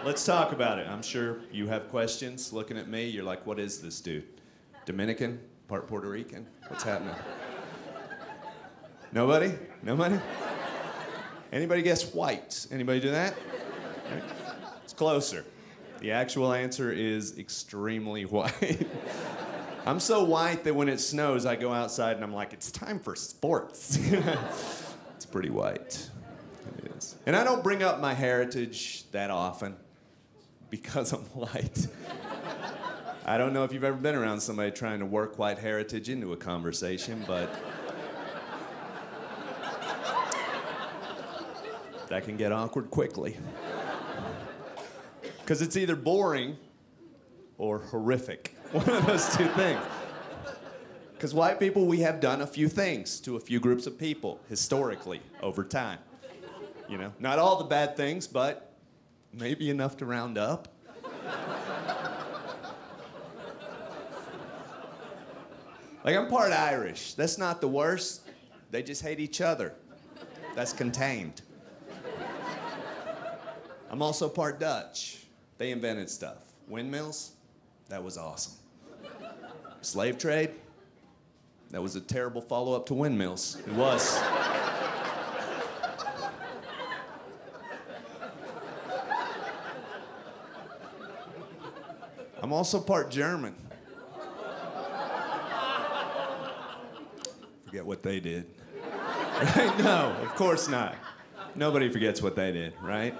let's talk about it. I'm sure you have questions. Looking at me, you're like, what is this dude? Dominican? Part Puerto Rican? What's happening? Nobody? Nobody? Anybody guess white? Anybody do that? It's closer. The actual answer is extremely white. I'm so white that when it snows, I go outside and I'm like, it's time for sports. It's pretty white. It is. And I don't bring up my heritage that often because I'm white. I don't know if you've ever been around somebody trying to work white heritage into a conversation, but that can get awkward quickly. Because it's either boring or horrific. One of those two things. Because white people, we have done a few things to a few groups of people historically over time. You know, not all the bad things, but maybe enough to round up. Like, I'm part Irish. That's not the worst. They just hate each other. That's contained. I'm also part Dutch. They invented stuff. Windmills, that was awesome. Slave trade, that was a terrible follow-up to windmills. It was. I'm also part German. Forget what they did. Right? No, of course not. Nobody forgets what they did, right?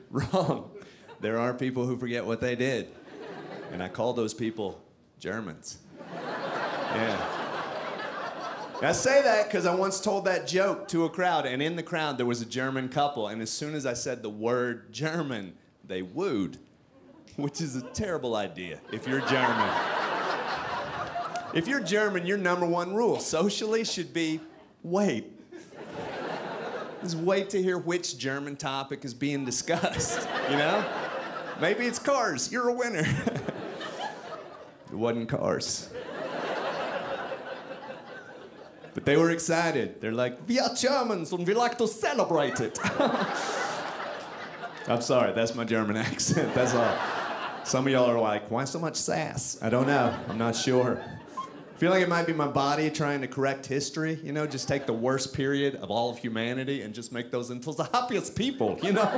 Wrong. There are people who forget what they did. And I call those people Germans. Yeah. I say that because I once told that joke to a crowd, and in the crowd there was a German couple, and as soon as I said the word German, they wooed, which is a terrible idea if you're German. If you're German, your number one rule socially should be wait. Just wait to hear which German topic is being discussed, you know? Maybe it's cars. You're a winner. It wasn't cars. But they were excited. They're like, we are Germans and we like to celebrate it. I'm sorry, that's my German accent. That's all. Some of y'all are like, why so much sass? I don't know. I'm not sure. I feel like it might be my body trying to correct history, you know, just take the worst period of all of humanity and just make those into the happiest people, you know?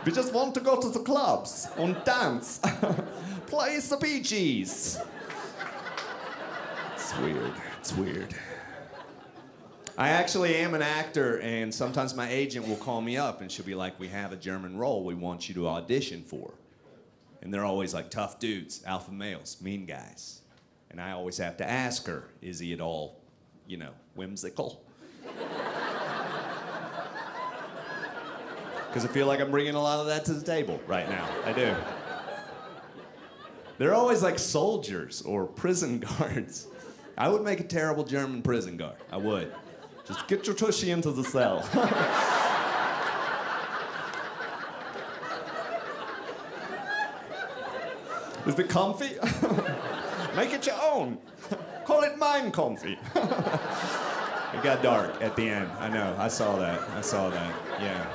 We just want to go to the clubs and dance, play the Bee Gees. It's weird, it's weird. I actually am an actor, and sometimes my agent will call me up and she'll be like, we have a German role we want you to audition for. And they're always like tough dudes, alpha males, mean guys. And I always have to ask her, is he at all, you know, whimsical? Because I feel like I'm bringing a lot of that to the table right now. I do. They're always like soldiers or prison guards. I would make a terrible German prison guard. I would. Just get your tushy into the cell. Is it comfy? Make it your own. Call it mine comfy. It got dark at the end. I know. I saw that. I saw that. Yeah,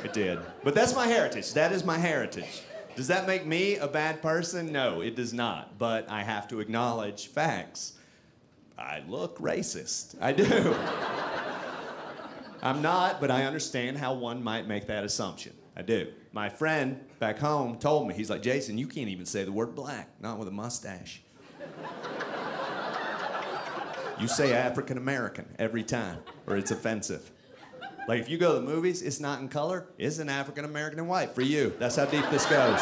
it did. But that's my heritage. That is my heritage. Does that make me a bad person? No, it does not. But I have to acknowledge facts. I look racist. I do. I'm not, but I understand how one might make that assumption. I do. My friend back home told me, he's like, Jason, you can't even say the word black, not with a mustache. You say African American every time, or it's offensive. Like if you go to the movies, it's not in color, it's an African American and white for you. That's how deep this goes.